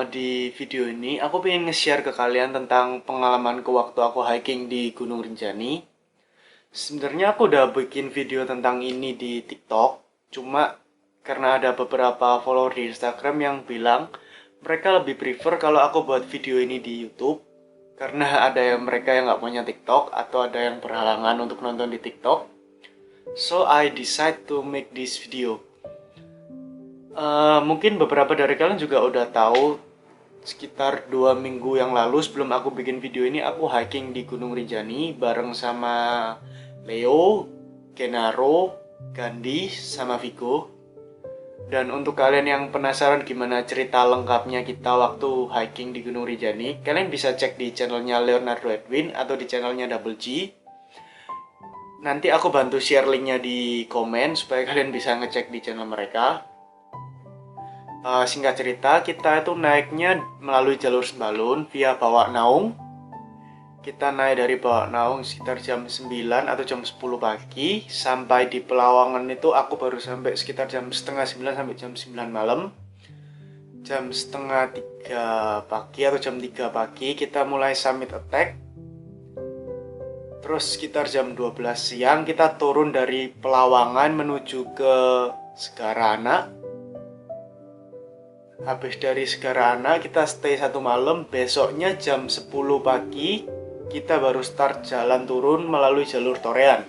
Di video ini aku pengen nge-share ke kalian tentang pengalamanku waktu aku hiking di Gunung Rinjani. Sebenarnya aku udah bikin video tentang ini di TikTok, cuma karena ada beberapa follower di Instagram yang bilang mereka lebih prefer kalau aku buat video ini di YouTube karena ada yang mereka yang nggak punya TikTok atau ada yang berhalangan untuk nonton di TikTok. So I decide to make this video. Mungkin beberapa dari kalian juga udah tahu sekitar 2 minggu yang lalu sebelum aku bikin video ini aku hiking di Gunung Rinjani bareng sama Leo, Kenaro, Gandhi, sama Vigo. Dan untuk kalian yang penasaran gimana cerita lengkapnya kita waktu hiking di Gunung Rinjani, kalian bisa cek di channelnya Leonardo Edwin atau di channelnya Double G. Nanti aku bantu share linknya di komen supaya kalian bisa ngecek di channel mereka. Singkat cerita, kita itu naiknya melalui jalur Sembalun via Bawak Naung. Kita naik dari Bawak Naung sekitar jam 9 atau jam 10 pagi. Sampai di Pelawangan itu aku baru sampai sekitar jam setengah 9 sampai jam 9 malam. Jam setengah 3 pagi atau jam 3 pagi kita mulai summit attack. Terus sekitar jam 12 siang kita turun dari Pelawangan menuju ke Segarana. Habis dari Segarana kita stay 1 malam. Besoknya jam 10 pagi kita baru start jalan turun melalui jalur Torean.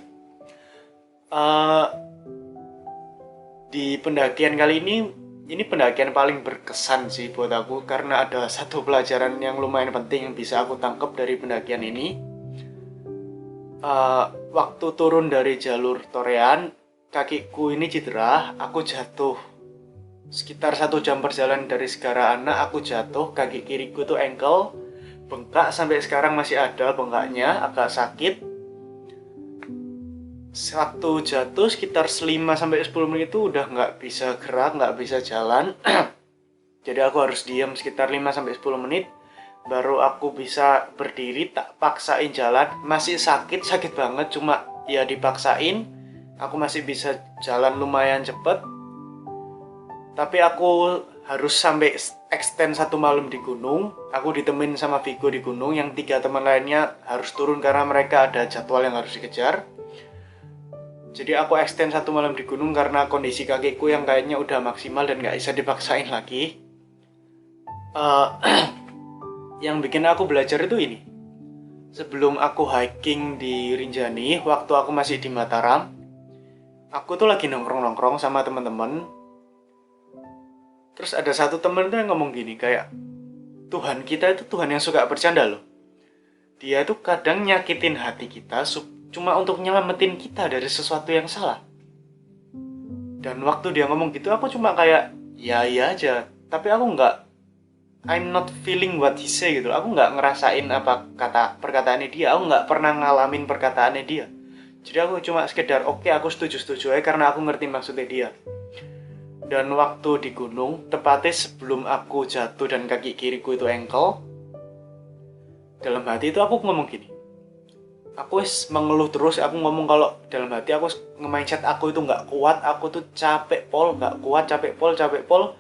Di pendakian kali ini pendakian paling berkesan sih buat aku karena ada satu pelajaran yang lumayan penting yang bisa aku tangkap dari pendakian ini. Waktu turun dari jalur Torean, kakiku ini cedera, aku jatuh. Sekitar 1 jam perjalanan dari Segarana aku jatuh, kaki kiriku tuh ankle bengkak, sampai sekarang masih ada bengkaknya, agak sakit. Waktu jatuh sekitar 5-10 menit itu udah nggak bisa gerak, nggak bisa jalan. Jadi aku harus diam sekitar 5-10 menit baru aku bisa berdiri, tak paksain jalan. Masih sakit banget, cuma ya dipaksain. Aku masih bisa jalan lumayan cepet. Tapi aku harus sampai extend 1 malam di gunung. Aku ditemenin sama Vigo di gunung, yang 3 teman lainnya harus turun karena mereka ada jadwal yang harus dikejar. Jadi aku extend 1 malam di gunung karena kondisi kakiku yang kayaknya udah maksimal dan gak bisa dipaksain lagi. Yang bikin aku belajar itu ini. Sebelum aku hiking di Rinjani, waktu aku masih di Mataram, aku tuh lagi nongkrong-nongkrong sama teman-teman. Terus ada satu temen tuh yang ngomong gini, kayak Tuhan kita itu Tuhan yang suka bercanda loh. Dia tuh kadang nyakitin hati kita cuma untuk nyelamatin kita dari sesuatu yang salah. Dan waktu dia ngomong gitu aku cuma kayak ya iya aja. Tapi aku I'm not feeling what he say gitu. Aku nggak ngerasain apa kata perkataannya dia. Aku nggak pernah ngalamin perkataannya dia. Jadi aku cuma sekedar oke, aku setuju aja karena aku ngerti maksudnya dia. Dan waktu di gunung, tepatnya sebelum aku jatuh dan kaki kiriku itu ankle, dalam hati itu aku ngomong gini. Aku mengeluh terus, aku ngomong kalau dalam hati aku nge-mindset aku itu nggak kuat, aku tuh capek pol, nggak kuat, capek pol.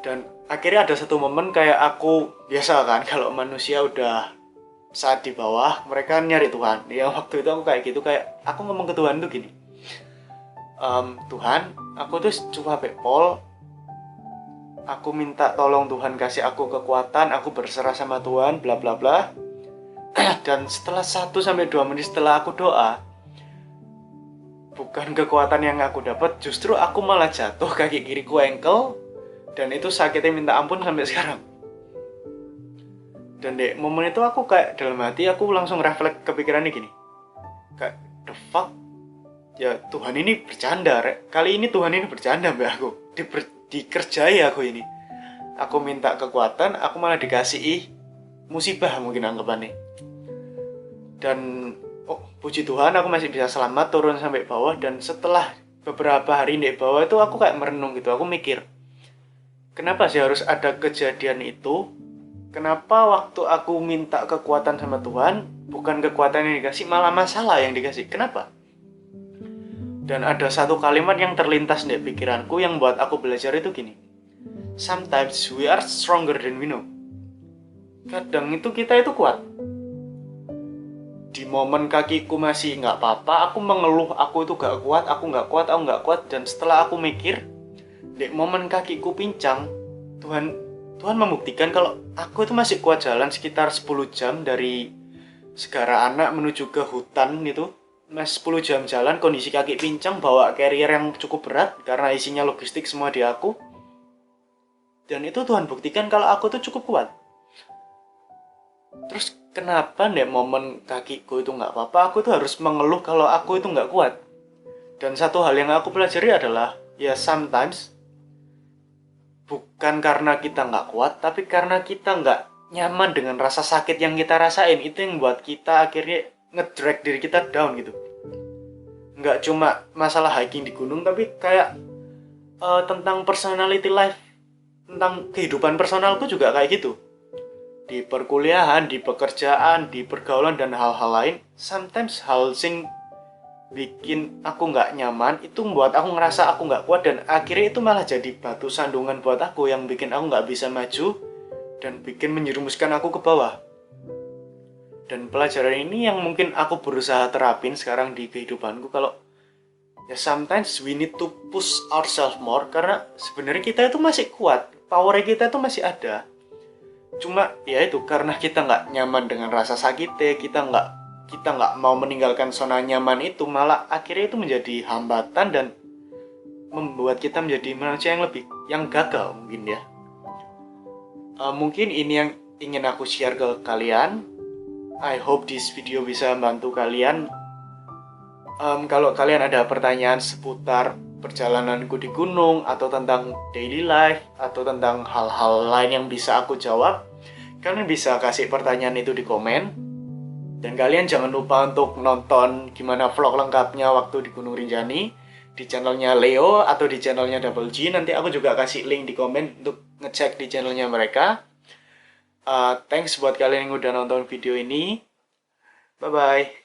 Dan akhirnya ada satu momen kayak aku, biasa kan kalau manusia udah saat di bawah, mereka nyari Tuhan. Ya waktu itu aku kayak gitu, kayak aku ngomong ke Tuhan tuh gini. Tuhan, aku tuh capek pol. Aku minta tolong Tuhan kasih aku kekuatan, aku berserah sama Tuhan, bla bla bla. Dan setelah 1-2 menit setelah aku doa, bukan kekuatan yang aku dapat, justru aku malah jatuh, kaki kiriku ankle, dan itu sakitnya minta ampun sampai sekarang. Dan deh, momen itu aku kayak dalam hati aku langsung refleks kepikirannya gini. Kayak the fuck? Ya Tuhan ini bercanda, kali ini Tuhan ini bercanda mbak aku. Dikerjai aku ini. Aku minta kekuatan, aku malah dikasih musibah mungkin anggapannya. Dan puji Tuhan aku masih bisa selamat turun sampai bawah. Dan setelah beberapa hari di bawah itu aku kayak merenung gitu. Aku mikir, kenapa sih harus ada kejadian itu? Kenapa waktu aku minta kekuatan sama Tuhan, bukan kekuatan yang dikasih, malah masalah yang dikasih? Kenapa? Dan ada satu kalimat yang terlintas di pikiranku yang buat aku belajar itu gini. sometimes we are stronger than we know. Kadang itu kita itu kuat. Di momen kakiku masih nggak apa-apa, aku mengeluh aku itu gak kuat, aku nggak kuat, aku nggak kuat. Dan setelah aku mikir, di momen kakiku pincang, Tuhan membuktikan kalau aku itu masih kuat jalan sekitar 10 jam dari Segara Anak menuju ke hutan itu. Mas 10 jam jalan, kondisi kaki pincang, bawa carrier yang cukup berat karena isinya logistik semua di aku. Dan itu Tuhan buktikan kalau aku tuh cukup kuat. Terus kenapa nih momen kakiku itu nggak apa-apa, aku tuh harus mengeluh kalau aku itu nggak kuat? Dan satu hal yang aku pelajari adalah, ya sometimes bukan karena kita nggak kuat, tapi karena kita nggak nyaman dengan rasa sakit yang kita rasain. Itu yang buat kita akhirnya ngedrag diri kita down gitu. Nggak cuma masalah hiking di gunung, tapi kayak tentang personality life, tentang kehidupan personalku juga kayak gitu. Di perkuliahan, di pekerjaan, di pergaulan, dan hal-hal lain, sometimes hal sing bikin aku nggak nyaman itu membuat aku ngerasa aku nggak kuat, dan akhirnya itu malah jadi batu sandungan buat aku yang bikin aku nggak bisa maju dan bikin menjerumuskan aku ke bawah. Dan pelajaran ini yang mungkin aku berusaha terapin sekarang di kehidupanku, kalau ya sometimes we need to push ourselves more, karena sebenarnya kita itu masih kuat, power kita itu masih ada. Cuma ya itu karena kita nggak nyaman dengan rasa sakitnya, kita nggak mau meninggalkan zona nyaman itu, malah akhirnya itu menjadi hambatan dan membuat kita menjadi manusia yang yang gagal mungkin ya. Mungkin ini yang ingin aku share ke kalian. I hope this video bisa membantu kalian. Kalau kalian ada pertanyaan seputar perjalananku di gunung, atau tentang daily life, atau tentang hal-hal lain yang bisa aku jawab, kalian bisa kasih pertanyaan itu di komen. Dan kalian jangan lupa untuk nonton gimana vlog lengkapnya waktu di Gunung Rinjani di channelnya Leo atau di channelnya Double G. Nanti aku juga kasih link di komen untuk ngecek di channelnya mereka. Thanks buat kalian yang udah nonton video ini. Bye-bye.